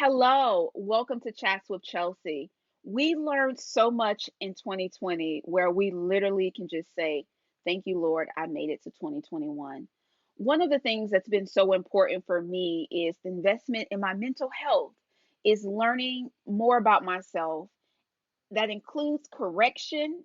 Hello, welcome to Chats with Chelsea. We learned so much in 2020 where we literally can just say, thank you, Lord, I made it to 2021. One of the things that's been so important for me is the investment in my mental health, is learning more about myself. That includes correction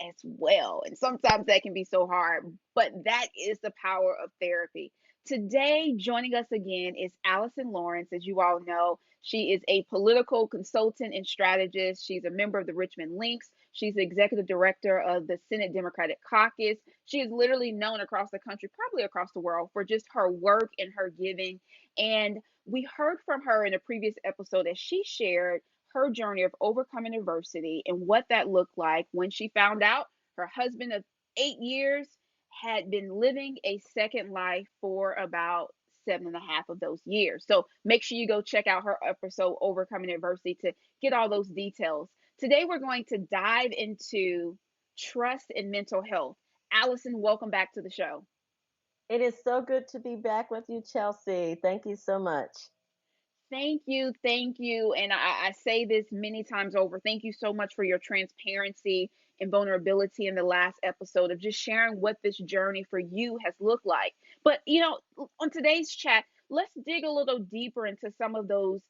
as well. And sometimes that can be so hard, but that is the power of therapy. Today, joining us again is Allison Lawrence. As you all know, she is a political consultant and strategist. She's a member of the Richmond Links. She's the executive director of the Senate Democratic Caucus. She is literally known across the country, probably across the world, for just her work and her giving. And we heard from her in a previous episode as she shared her journey of overcoming adversity and what that looked like when she found out her husband of 8 years had been living a second life for about 7.5 of those years. So make sure you go check out her episode, Overcoming Adversity, to get all those details. Today, we're going to dive into trust and mental health. Allison, welcome back to the show. It is so good to be back with you, Chelsea. Thank you so much. Thank you. Thank you. And I say this many times over. Thank you so much for your transparency and vulnerability in the last episode of just sharing what this journey for you has looked like. But, on today's chat, let's dig a little deeper into some of those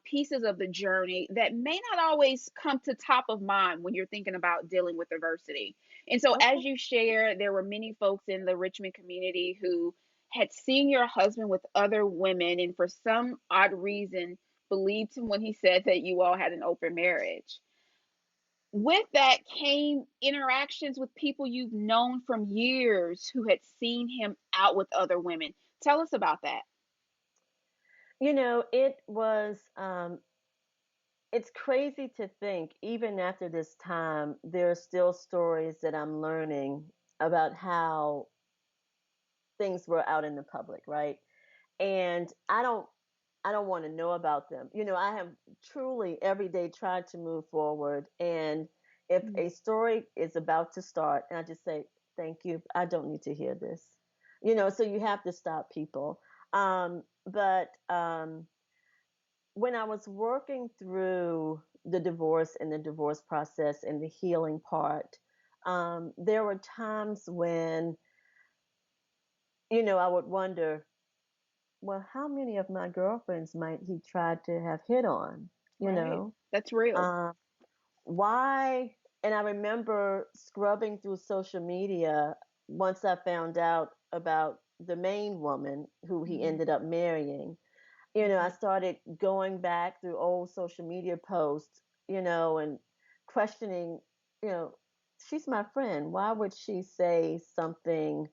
pieces of the journey that may not always come to top of mind when you're thinking about dealing with adversity. And so, Okay. as you share, there were many folks in the Richmond community who had seen your husband with other women and for some odd reason believed him when he said that you all had an open marriage. With that came interactions with people you've known from years who had seen him out with other women. Tell us about that. It's crazy to think, even after this time, there are still stories that I'm learning about how things were out in the public, right? And I don't want to know about them. I have truly every day tried to move forward. And if Mm. a story is about to start, and I just say, thank you, I don't need to hear this. So you have to stop people. But when I was working through the divorce and the divorce process and the healing part, there were times when, I would wonder, well, how many of my girlfriends might he try to have hit on? You Right. know, That's real. uh, why? And I remember scrubbing through social media once I found out about the main woman who he Hmm. ended up marrying. I Hmm. started going back through old social media posts, and questioning, you know, she's my friend. Why would she say something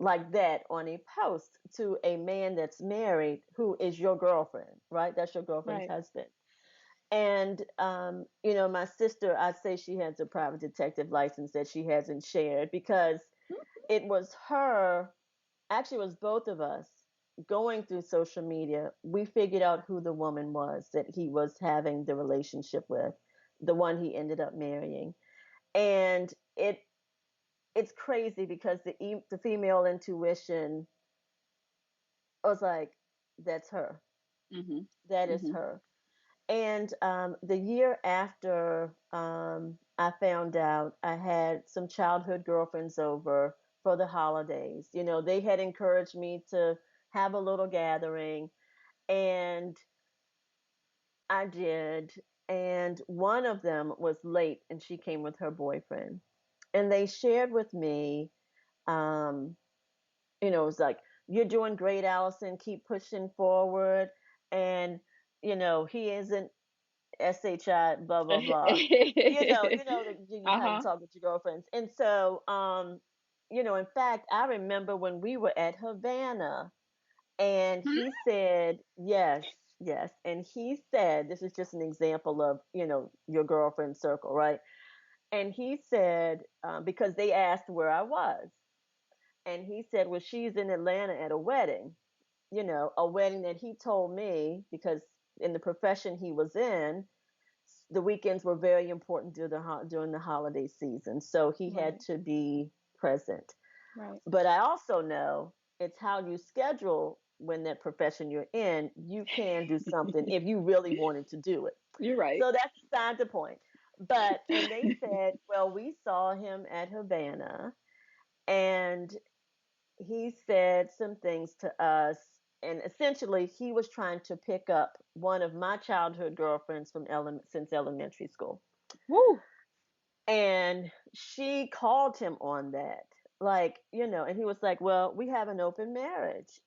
like that on a post to a man that's married who is your girlfriend, right? That's your girlfriend's Right. husband. And my sister, I say she has a private detective license that she hasn't shared because it was her, actually, it was both of us going through social media. We figured out who the woman was that he was having the relationship with, the one he ended up marrying. And it's crazy because the female intuition was like, that's her. Hmm. That is Hmm. her. And the year after I found out, I had some childhood girlfriends over for the holidays. They had encouraged me to have a little gathering, and I did. And one of them was late, and she came with her boyfriend. And they shared with me, um, it was like, you're doing great, Allison. Keep pushing forward. And, he isn't SHI, blah, blah, blah. How you Uh-huh. talk with your girlfriends. And so, in fact, I remember when we were at Havana and he said, yes, yes. And he said, this is just an example of, your girlfriend circle, right? And he said, because they asked where I was. And he said, well, she's in Atlanta at a wedding, a wedding that he told me because in the profession he was in, the weekends were very important during the holiday season. So he had Right. to be present. Right. But I also know it's how you schedule when that profession you're in, you can do something if you really wanted to do it. You're right. So that's beside the point. But, and they said, well, we saw him at Havana and he said some things to us. And essentially, he was trying to pick up one of my childhood girlfriends from since elementary school. Woo. And she called him on that. Like, and he was like, well, we have an open marriage.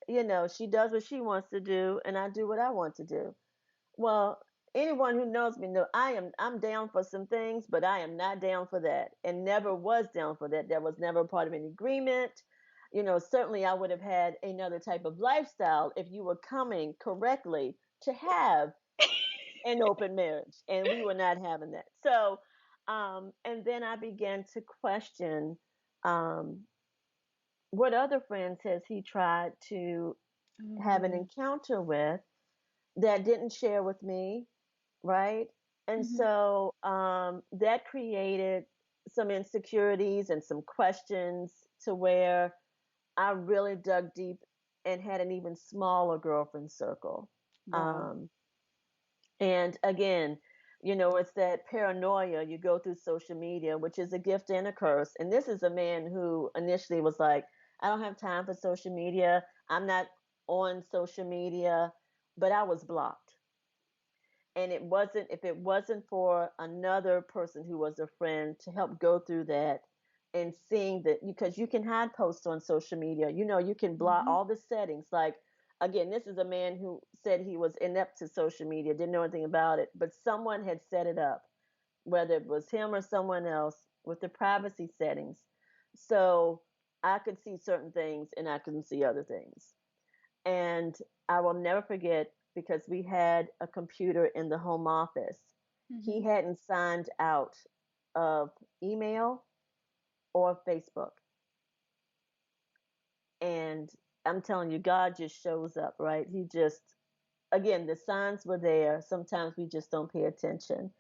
She does what she wants to do, and I do what I want to do. Well, anyone who knows me know I'm down for some things, but I am not down for that, and never was down for that. That was never part of an agreement. Certainly I would have had another type of lifestyle if you were coming correctly to have an open marriage, and we were not having that. So, and then I began to question, um, what other friends has he tried to have an Mm-hmm. encounter with that didn't share with me, right? And Mm-hmm. so that created some insecurities and some questions to where I really dug deep and had an even smaller girlfriend circle. Wow. Um, and again, it's that paranoia. You go through social media, which is a gift and a curse. And this is a man who initially was like, I don't have time for social media. I'm not on social media, but I was blocked. And if it wasn't for another person who was a friend to help go through that and seeing that, because you can hide posts on social media, you can block Mm-hmm. all the settings. Like, again, this is a man who said he was inept to social media, didn't know anything about it, but someone had set it up, whether it was him or someone else, with the privacy settings. So I could see certain things and I couldn't see other things. And I will never forget, because we had a computer in the home office. He Mm-hmm. hadn't signed out of email or Facebook. And I'm telling you, God just shows up, right? He just, again, the signs were there. Sometimes we just don't pay attention.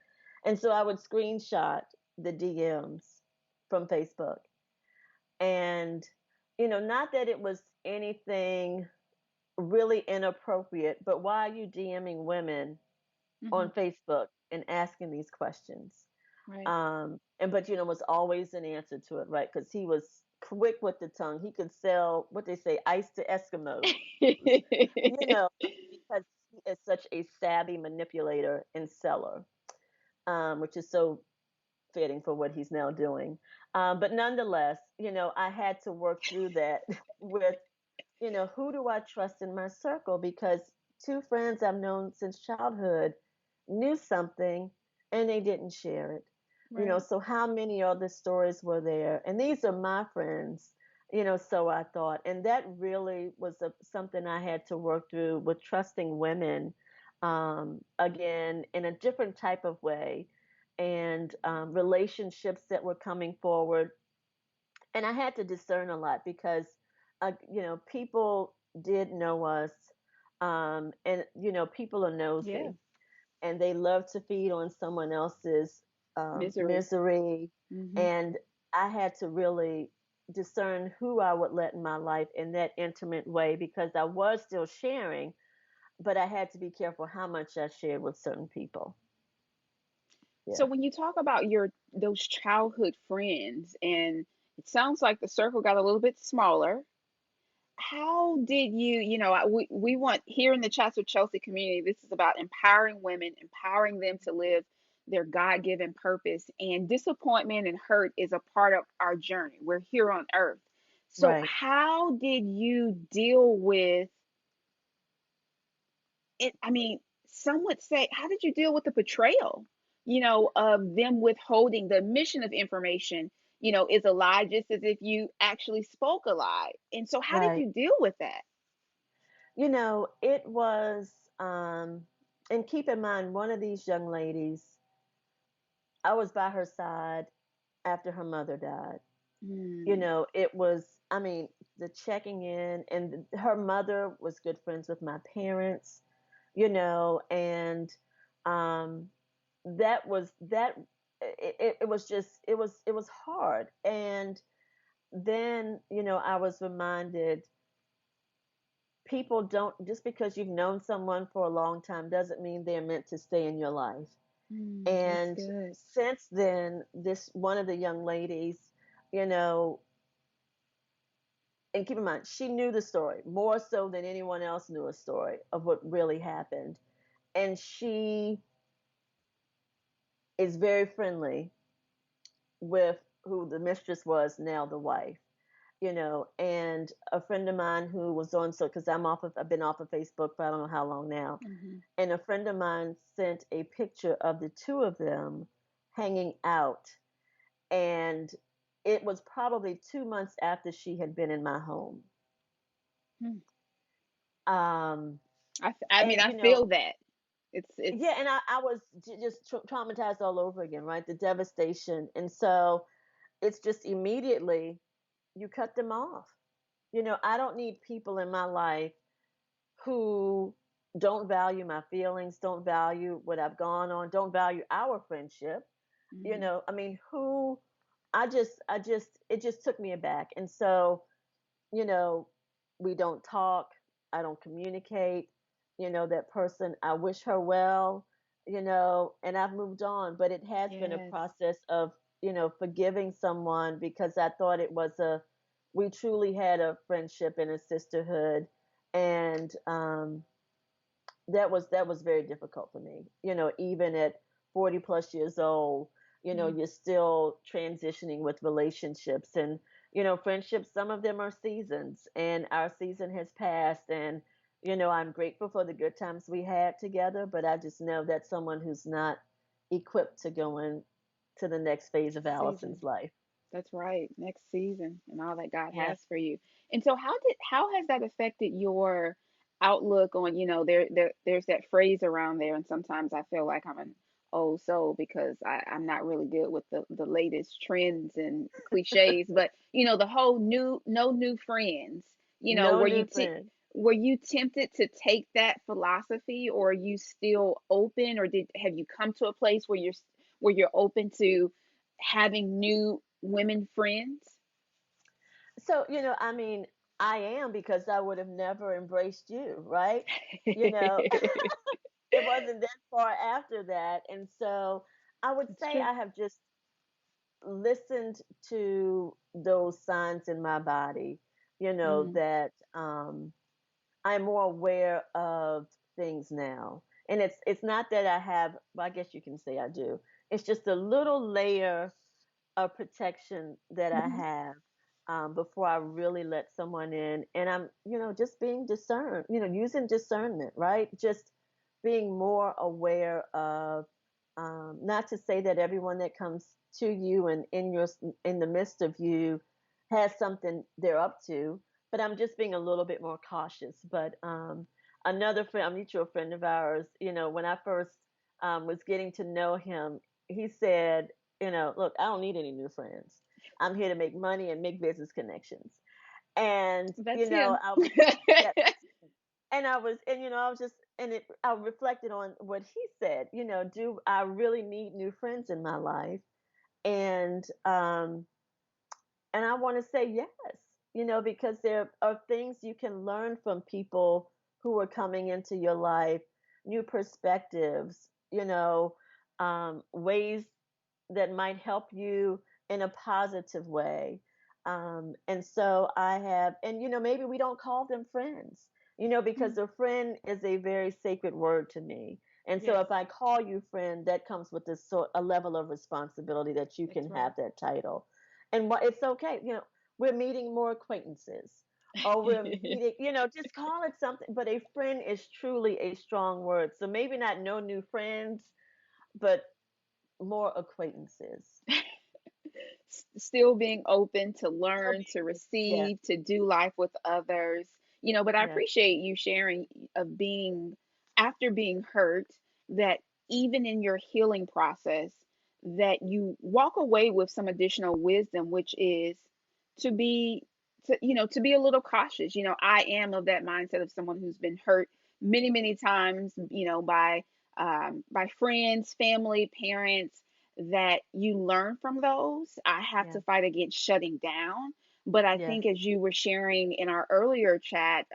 And so I would screenshot the DMs from Facebook. And, not that it was anything really inappropriate, but why are you DMing women Mm-hmm. on Facebook and asking these questions? Right. And but was always an answer to it, right? Because he was quick with the tongue. He could sell what they say, ice to Eskimos, you know, because he is such a savvy manipulator and seller, which is so fitting for what he's now doing. But nonetheless, I had to work through that with, who do I trust in my circle? Because two friends I've known since childhood knew something and they didn't share it. Right. So how many other stories were there? And these are my friends, so I thought. And that really was something I had to work through with trusting women, again, in a different type of way, and relationships that were coming forward. And I had to discern a lot because, people did know us, and people are Yeah. nosy, and they love to feed on someone else's Misery. misery. Mm-hmm. And I had to really discern who I would let in my life in that intimate way, because I was still sharing, but I had to be careful how much I shared with certain people. So Yeah. when you talk about your those childhood friends, and it sounds like the circle got a little bit smaller, how did we want here in the Chats with Chelsea community, this is about empowering women, empowering them to live their God-given purpose, and disappointment and hurt is a part of our journey. We're here on earth. So Right. how did you deal with it? I mean, some would say, how did you deal with the betrayal, of them withholding the mission of information, is a lie, just as if you actually spoke a lie. And so how did Right. you deal with that? It was, and keep in mind, one of these young ladies, I was by her side after her mother died. Mm, It was, I mean, the checking in, and her mother was good friends with my parents, and um, that it was just, it was hard. And then, I was reminded, people don't, just because you've known someone for a long time doesn't mean they're meant to stay in your life. That's And good. since then, this one of the young ladies, you know, and keep in mind, she knew the story more so than anyone else knew a story of what really happened. And she is very friendly with who the mistress was, now the wife, and a friend of mine who was on, so because I've been off of Facebook for I don't know how long now, Hmm. and a friend of mine sent a picture of the two of them hanging out, and it was probably 2 months after she had been in my home. Um, I mean, and I feel that. It's yeah, and I was just traumatized all over again, right? The devastation. And so it's just immediately you cut them off. I don't need people in my life who don't value my feelings, don't value what I've gone on, don't value our friendship. hmm I mean, who it just took me aback. And so, you know, we don't talk, I don't communicate, that person, I wish her well, and I've moved on, but it has been a yes, process of, forgiving someone because I thought we truly had a friendship and a sisterhood. And that was very difficult for me. Even at 40 plus years old, mm, you're still transitioning with relationships and friendships. Some of them are seasons, and our season has passed. And I'm grateful for the good times we had together, but I just know that's someone who's not equipped to go in to the next phase of season. Allison's life. That's right. Next season and all that God Yeah. has for you. And so how has that affected your outlook on, there's that phrase around there, and sometimes I feel like I'm an old soul because I'm not really good with the latest trends and cliches, but the whole no new friends. No new friends. Were you tempted to take that philosophy, or are you still open, or have you come to a place where you're open to having new women friends? So, I mean, I am, because I would have never embraced you, right? You know, it wasn't that far after that. And so I would It's say true. I have just listened to those signs in my body, Mm, that I'm more aware of things now. And it's not that I have, well, I guess you can say I do. It's just a little layer of protection that I mhm. have, before I really let someone in. And I'm, just being discerned, using discernment, right? Just being more aware of, not to say that everyone that comes to you and in the midst of you has something they're up to, but I'm just being a little bit more cautious. But another friend, a mutual friend of ours, when I first was getting to know him, he said, look, I don't need any new friends. I'm here to make money and make business connections. And That's him. I was, yeah, I was just, I reflected on what he said. Do I really need new friends in my life? And I want to say yes, because there are things you can learn from people who are coming into your life, new perspectives, ways that might help you in a positive way. And so I have, and maybe we don't call them friends, because Mm, a friend is a very sacred word to me. And so yes, if I call you friend, that comes with a level of responsibility that you that's can right. have that title. And it's okay, we're meeting more acquaintances, or we're meeting, just call it something. But a friend is truly a strong word. So maybe not no new friends, but more acquaintances. Still being open to Still learn, to being this, yeah, receive, to do life with others. But I yeah, appreciate you sharing of being after being hurt, that even in your healing process, that you walk away with some additional wisdom, which is to be to be a little cautious. I am of that mindset of someone who's been hurt many times, by friends, family, parents, that you learn from those. I have yeah, to fight against shutting down. But I yes, think, as you were sharing in our earlier chat,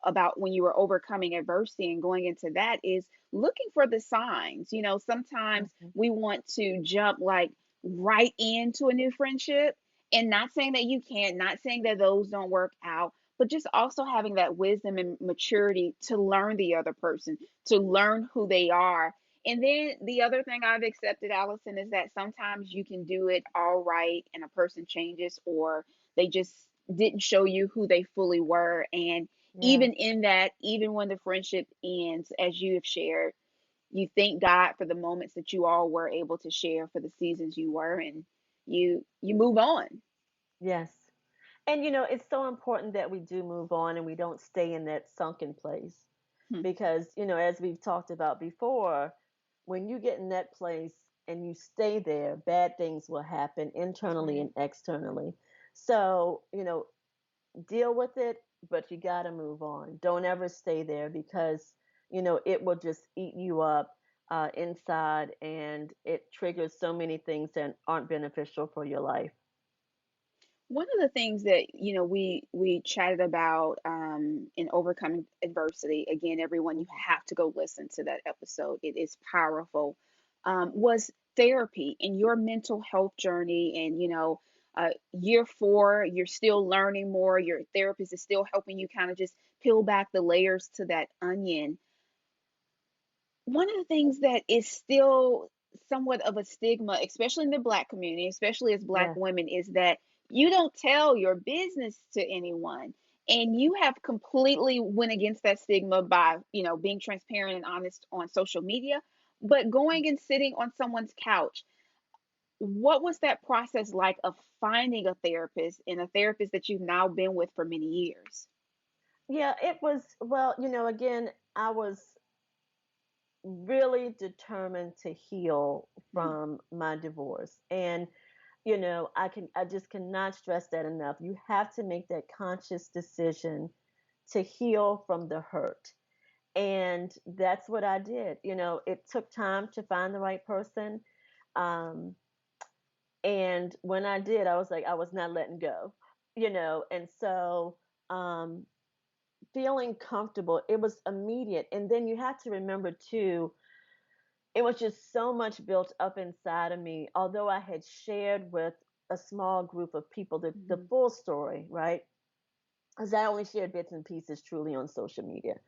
about when you were overcoming adversity and going into that is looking for the signs. Sometimes Mhm. we want to jump like right into a new friendship, and not saying that you can't, not saying that those don't work out, but just also having that wisdom and maturity to learn the other person, to learn who they are. And then the other thing I've accepted, Allison, is that sometimes you can do it all right and a person changes, or they just didn't show you who they fully were. And Yeah. even in that, even when the friendship ends, as you have shared, you thank God for the moments that you all were able to share, for the seasons you were, and you move on. Yes. And it's so important that we do move on and we don't stay in that sunken place. Hmm. Because, as we've talked about before, when you get in that place and you stay there, bad things will happen That's internally right. and externally. So, deal with it, but you got to move on. Don't ever stay there because, it will just eat you up inside, and it triggers so many things that aren't beneficial for your life. One of the things that we chatted about in overcoming adversity, again, everyone, you Mhm. have to go listen to that episode. It is powerful. Was therapy in your mental health journey, and year 4, you're still learning more. Your therapist is still helping you kind of just peel back the layers to that onion. One of the things that is still somewhat of a stigma, especially in the Black community, especially as Black Yes. women, is that you don't tell your business to anyone. And you have completely went against that stigma by, being transparent and honest on social media, but going and sitting on someone's couch. What was that process like of finding a therapist, and a therapist that you've now been with for many years? Yeah, it was, well, again, I was really determined to heal Mm. from my divorce. And I just cannot stress that enough. You have to make that conscious decision to heal from the hurt. And that's what I did. It took time to find the right person. Um, and when I did, I was like, I was not letting go, and so um, feeling comfortable, it was immediate. And then you have to remember, too, it was just so much built up inside of me, although I had shared with a small group of people the Mhm. full story, right? Because I only shared bits and pieces truly on social media.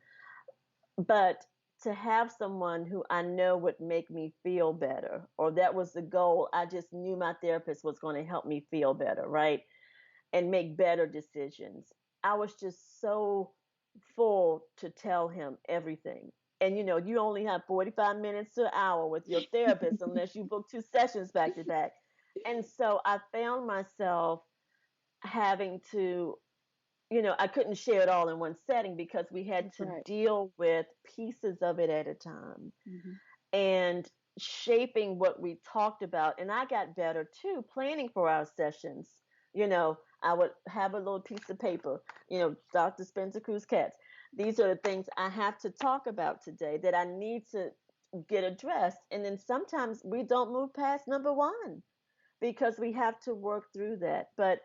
But to have someone who I know would make me feel better, or that was the goal, I just knew my therapist was going to help me feel better, right? And make better decisions. I was just so full to tell him everything. And you only have 45 minutes to an hour with your therapist unless you book 2 sessions back to back. And so I found myself having to, I couldn't share it all in one setting because we had That's to right. deal with pieces of it at a time Hmm. and shaping what we talked about. And I got better too, planning for our sessions. I would have a little piece of paper, Dr. Spencer Cruz Katz. These are the things I have to talk about today that I need to get addressed. And then sometimes we don't move past number one because we have to work through that. But,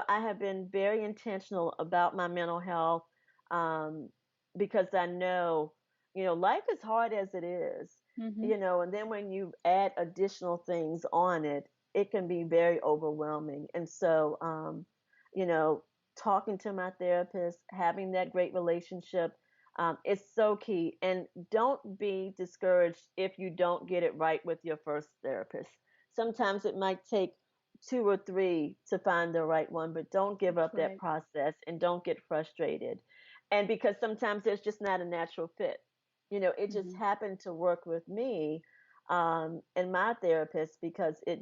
I have been very intentional about my mental health um, because I know, life is hard as it is, Hmm. and then when you add additional things on it, it can be very overwhelming. And so, you know, talking to my therapist, having that great relationship, is so key. And don't be discouraged if you don't get it right with your first therapist. Sometimes it might take 2 or 3 to find the right one, but don't give That's up that right. process and don't get frustrated. And because sometimes there's just not a natural fit. It just Hmm. happened to work with me and my therapist because it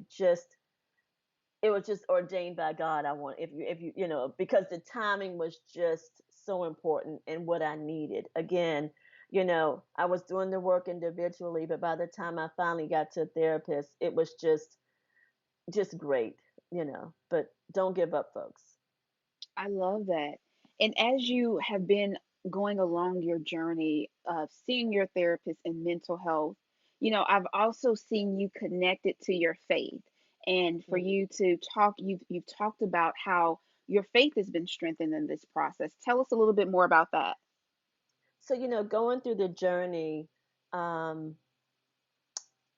was just ordained by God. I want if you because the timing was just so important and what I needed. Again, I was doing the work individually, but by the time I finally got to a therapist, it was just great. But don't give up, folks. I love that. And as you have been going along your journey of seeing your therapist in mental health, I've also seen you connected to your faith. And for Mm. you to talk, you've talked about how your faith has been strengthened in this process. Tell us a little bit more about that. So, going through the journey, um,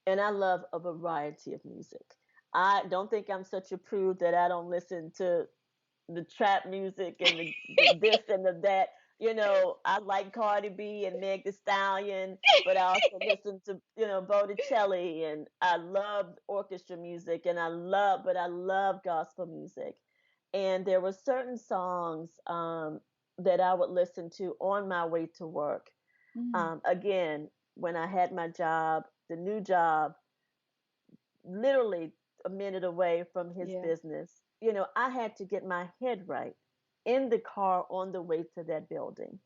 and I love a variety of music. I don't think I'm such a prude that I don't listen to the trap music and the this and the that. I like Cardi B and Meg The Stallion, but I also listen to, Botticelli, and I love orchestra music, and I love gospel music. And there were certain songs that I would listen to on my way to work. Mm, Again, when I had my job, the new job, literally a minute away from his yeah, business, I had to get my head right in the car on the way to that building,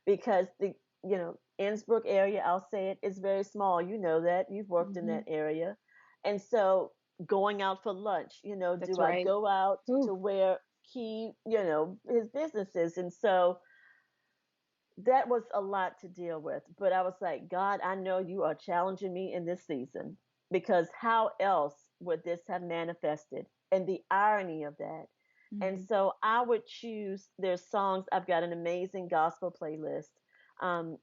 because Innsbruck area, I'll say it, is very small. You know that. You've worked in hmm, that area. And so going out for lunch, that's do I right. go out Ooh, to where his business is? And so that was a lot to deal with. But I was like, God, I know you are challenging me in this season, because how else would this have manifested? And the irony of that. And hmm, so I would choose, there's songs, I've got an amazing gospel playlist. Um,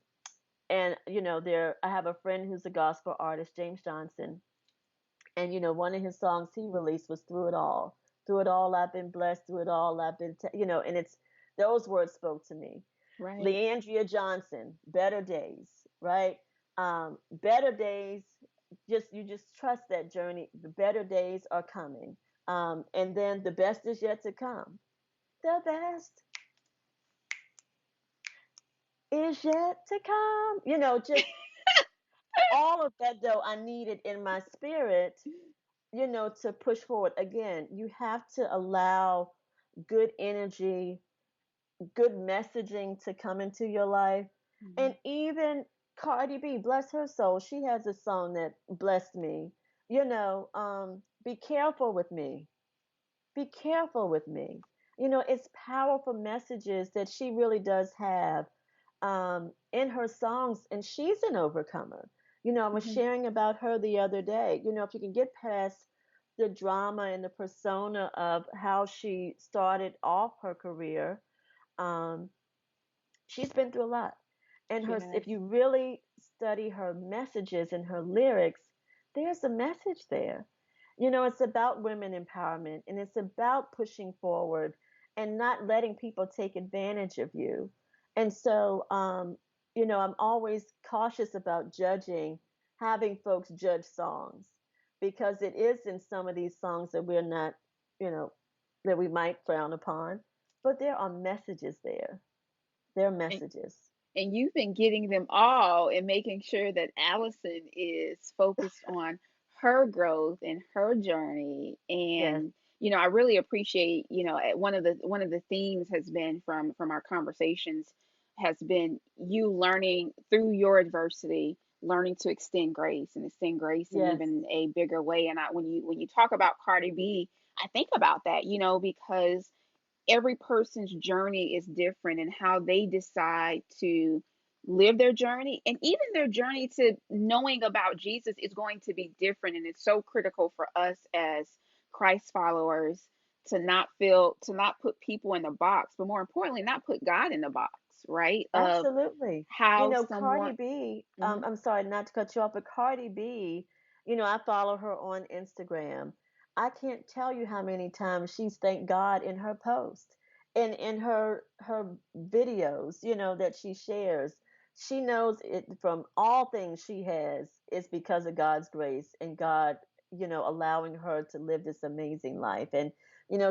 and I have a friend who's a gospel artist, James Johnson. And one of his songs he released was Through It All. Through it all, I've been blessed. Through it all, I've been, and it's those words spoke to me. right. Leandria Johnson, Better Days, right? Better Days, you just trust that journey. The better days are coming. And then the best is yet to come. The best is yet to come. Just all of that, though, I needed in my spirit, to push forward. Again, you have to allow good energy, good messaging to come into your life. Hmm, And even Cardi B, bless her soul, she has a song that blessed me. Be careful with me. Be careful with me. It's powerful messages that she really does have in her songs, and she's an overcomer. I was hmm, sharing about her the other day. If you can get past the drama and the persona of how she started off her career, um, she's been through a lot. And she has. if you really study her messages and her lyrics, there's a message there. It's about women empowerment, and it's about pushing forward and not letting people take advantage of you. And so, I'm always cautious about judging, having folks judge songs, because it is in some of these songs that we're not, you know, that we might frown upon, but there are messages there. There are And, messages. and you've been getting them all and making sure that Allison is focused on her growth and her journey. Yes, And I really appreciate, one of the themes has been from our conversations has been you learning through your adversity, learning to extend grace in yes, even a bigger way. And when you talk about Cardi B, I think about that, because every person's journey is different and how they decide to live their journey, and even their journey to knowing about Jesus is going to be different. And it's so critical for us as Christ followers to not put people in the box, but more importantly not put God in the box, right? Of absolutely. how Cardi someone. B, Mhm, I'm sorry not to cut you off, but Cardi B, I follow her on Instagram. I can't tell you how many times she's thanked God in her post and in her videos, that she shares. She knows it from all things she has is because of God's grace and God, allowing her to live this amazing life. And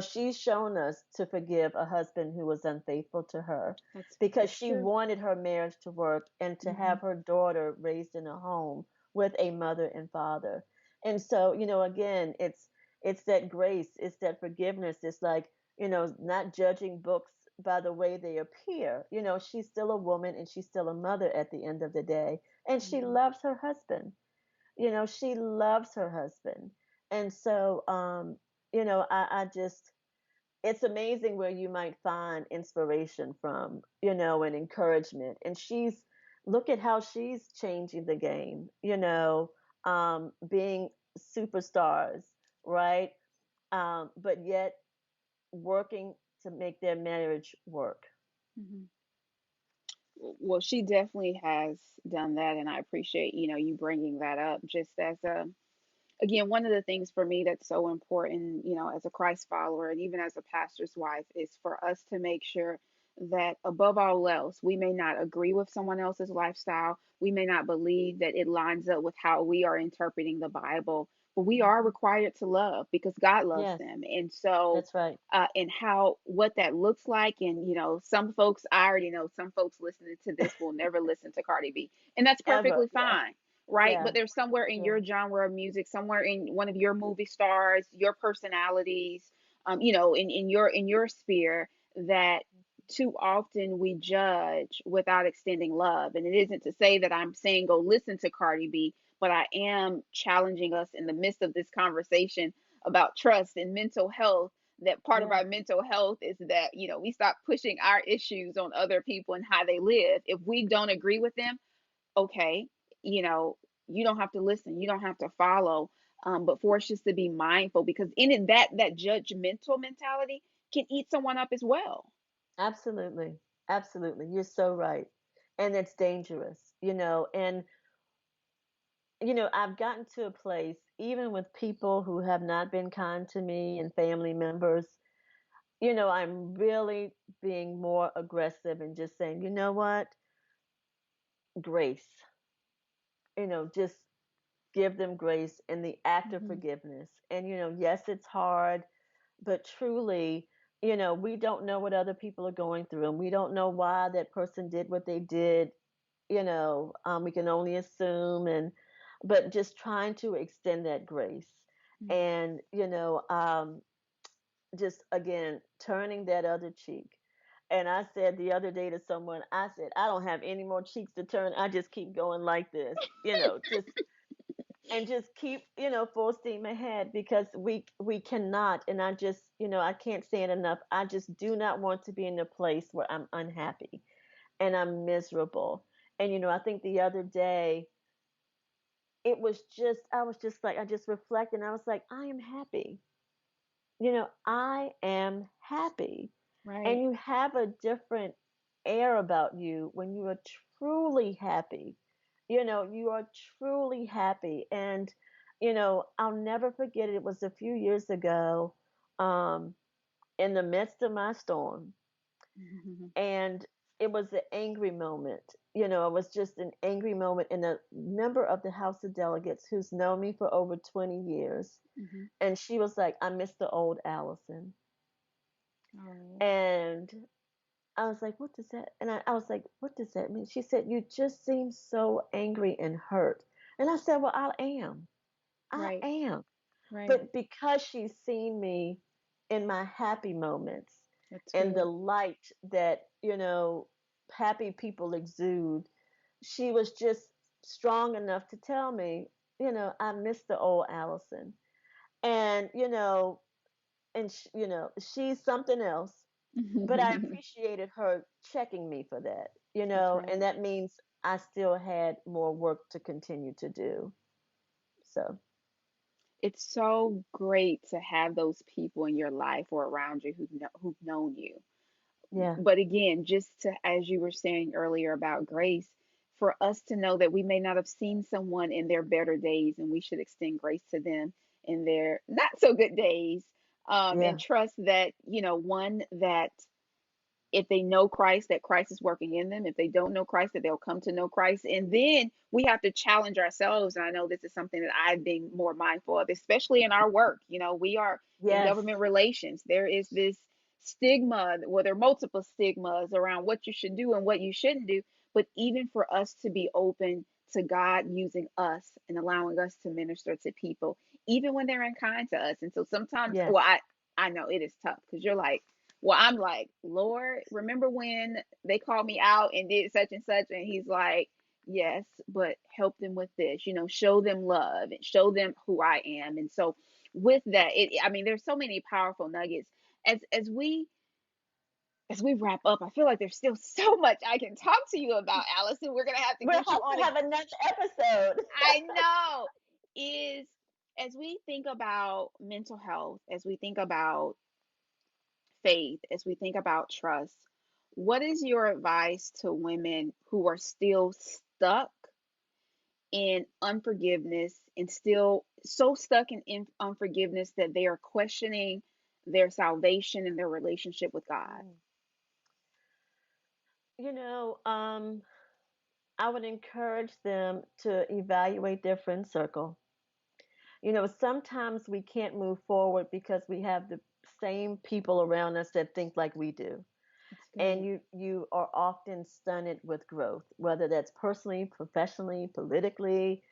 she's shown us to forgive a husband who was unfaithful to her, because that's she true. wanted her marriage to work and to Hmm, have her daughter raised in a home with a mother and father. And so, again, it's that grace, it's that forgiveness. It's like, not judging books by the way they appear. She's still a woman and she's still a mother at the end of the day. And she hmm, loves her husband. She loves her husband. And so, I just, it's amazing where you might find inspiration from, and encouragement. And look at how she's changing the game, being superstars, right? But yet working to make their marriage work. hmm. Well, she definitely has done that, and I appreciate, you bringing that up just as a again, one of the things for me that's so important, as a Christ follower and even as a pastor's wife, is for us to make sure that above all else, we may not agree with someone else's lifestyle. We may not believe that it lines up with how we are interpreting the Bible, but we are Hmm. required to love because God loves Yes, them. And so, that's right. and how what that looks like, and some folks, I already know some folks listening to this will never listen to Cardi B, and that's Ever. perfectly Yeah. fine, right? Yeah. But there's somewhere in Yeah. your genre of music, somewhere in one of your movie stars, your personalities, in your sphere, that too often we judge without extending love. And it isn't to say that I'm saying go listen to Cardi B, but I am challenging us in the midst of this conversation about trust and mental health, that part of Yeah. our mental health is that we stop pushing our issues on other people and how they live. If we don't agree with them, okay, you know, you don't have to listen, you don't have to follow. But for us just to be mindful, because in it, that judgmental mentality can eat someone up as well. Absolutely. Absolutely. You're so right. And it's dangerous, and I've gotten to a place, even with people who have not been kind to me and family members, I'm really being more aggressive and just saying, you know what? Grace, just give them grace in the act of Hmm. forgiveness. And, yes, it's hard, but truly, we don't know what other people are going through, and we don't know why that person did what they did. We can only assume, but just trying to extend that grace, and just again turning that other cheek. And I said the other day to someone, I said, I don't have any more cheeks to turn. I just keep going like this, just and just keep, full steam ahead, because we cannot. And I just, I can't say it enough. I just do not want to be in a place where I'm unhappy and I'm miserable. And I think the other day I was just like, I just reflected and I was like, I am happy. I am happy. And Right. you have a different air about you when you are truly happy. You are truly happy. And, I'll never forget it. It was a few years ago, um, in the midst of my storm. Hmm. And it was an angry moment. It was just an angry moment. And a member of the House of Delegates who's known me for over 20 years, Hmm. and she was like, I miss the old Allison. Oh, And I was like, what does that? And I was like, what does that mean? She said, you just seem so angry and hurt. And I said, well, I am. I right, am. right. But because she's seen me in my happy moments That's and the good. light that, happy people exude, she was just strong enough to tell me, I miss the old Allison. And, she's something else, but I appreciated her checking me for that, That's and right. that means I still had more work to continue to do. So, It's so great to have those people in your life or around you who've known you. yeah. But again, just to, as you were saying earlier about grace, for us to know that we may not have seen someone in their better days, and we should extend grace to them in their not so good days, and Yeah. trust that, one, that if they know Christ, that Christ is working in them. If they don't know Christ, that they'll come to know Christ. And then we have to challenge ourselves. And I know this is something that I've been more mindful of, especially in our work. We are in Yes. government relations. There is this stigma, well, there are multiple stigmas around what you should do and what you shouldn't do. But even for us to be open to God using us and allowing us to minister to people, even when they're unkind to us. And so sometimes, Yes. well, I know it is tough because you're like, well, I'm like, Lord, remember when they called me out and did such and such? And he's like, yes, but help them with this, show them love and show them who I am. And so with that, I mean, there's so many powerful nuggets. As we wrap up, I feel like there's still so much I can talk to you about, Allison. We're gonna have to We'll get you have on to a have another episode. I know is as we think about mental health, as we think about faith, as we think about trust, What is your advice to women who are still stuck in unforgiveness and still so stuck in unforgiveness that they are questioning their salvation and their relationship with God? Mm. You know, I would encourage them to evaluate their friend circle. Sometimes we can't move forward because we have the same people around us that think like we do. That's And good. you are often stunted with growth, whether that's personally, professionally, politically,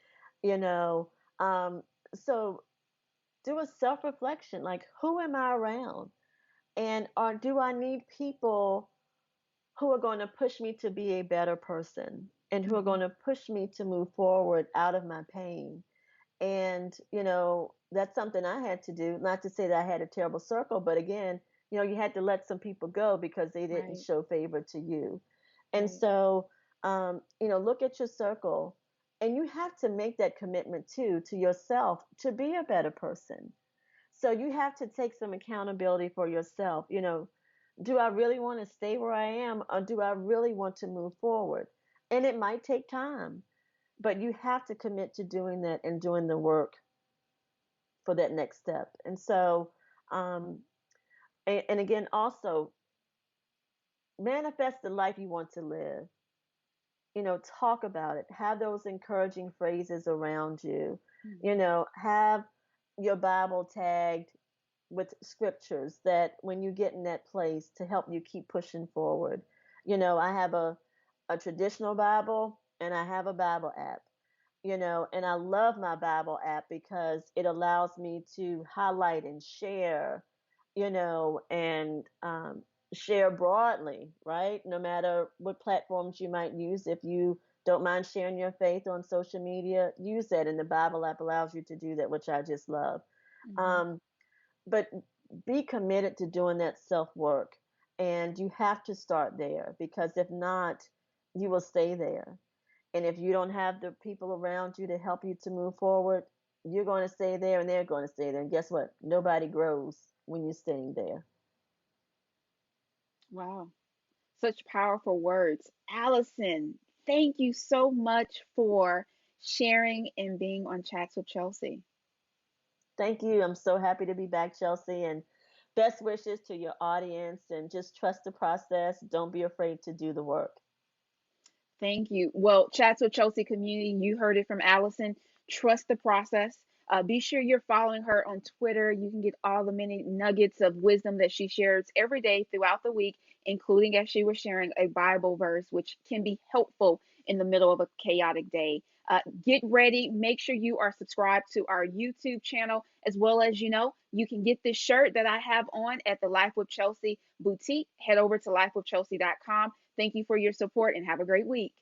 you know. Um, so do a self-reflection, like who am I around? And or do I need people who are going to push me to be a better person and who are Hmm. going to push me to move forward out of my pain? And, that's something I had to do. Not to say that I had a terrible circle, but again, you had to let some people go because they didn't Right, show favor to you. And right, so, look at your circle, and you have to make that commitment too to yourself to be a better person. So you have to take some accountability for yourself. Do I really want to stay where I am, or do I really want to move forward? And it might take time, but you have to commit to doing that and doing the work for that next step. And so, um, and again, also manifest the life you want to live. Talk about it. Have those encouraging phrases around you. hmm Have your Bible tagged with scriptures that when you get in that place to help you keep pushing forward. I have a traditional Bible and I have a Bible app. And I love my Bible app because it allows me to highlight and share, and share broadly, right? No matter what platforms you might use. If you don't mind sharing your faith on social media, use that. And the Bible app allows you to do that, which I just love. hmm Um, but be committed to doing that self work. And you have to start there because if not, you will stay there. And if you don't have the people around you to help you to move forward, you're going to stay there and they're going to stay there. And guess what? Nobody grows when you're staying there. Wow, such powerful words. Allison, thank you so much for sharing and being on Chats with Chelsea. Thank you. I'm so happy to be back, Chelsi. And best wishes to your audience. And just trust the process. Don't be afraid to do the work. Thank you. Well, Chats with Chelsea community, you heard it from Allison. Trust the process. Be sure you're following her on Twitter. You can get all the many nuggets of wisdom that she shares every day throughout the week, including as she was sharing a Bible verse, which can be helpful in the middle of a chaotic day. Get ready. Make sure you are subscribed to our YouTube channel, as well as you can get this shirt that I have on at the Life with Chelsea boutique. Head over to lifewithchelsea.com. Thank you for your support and have a great week.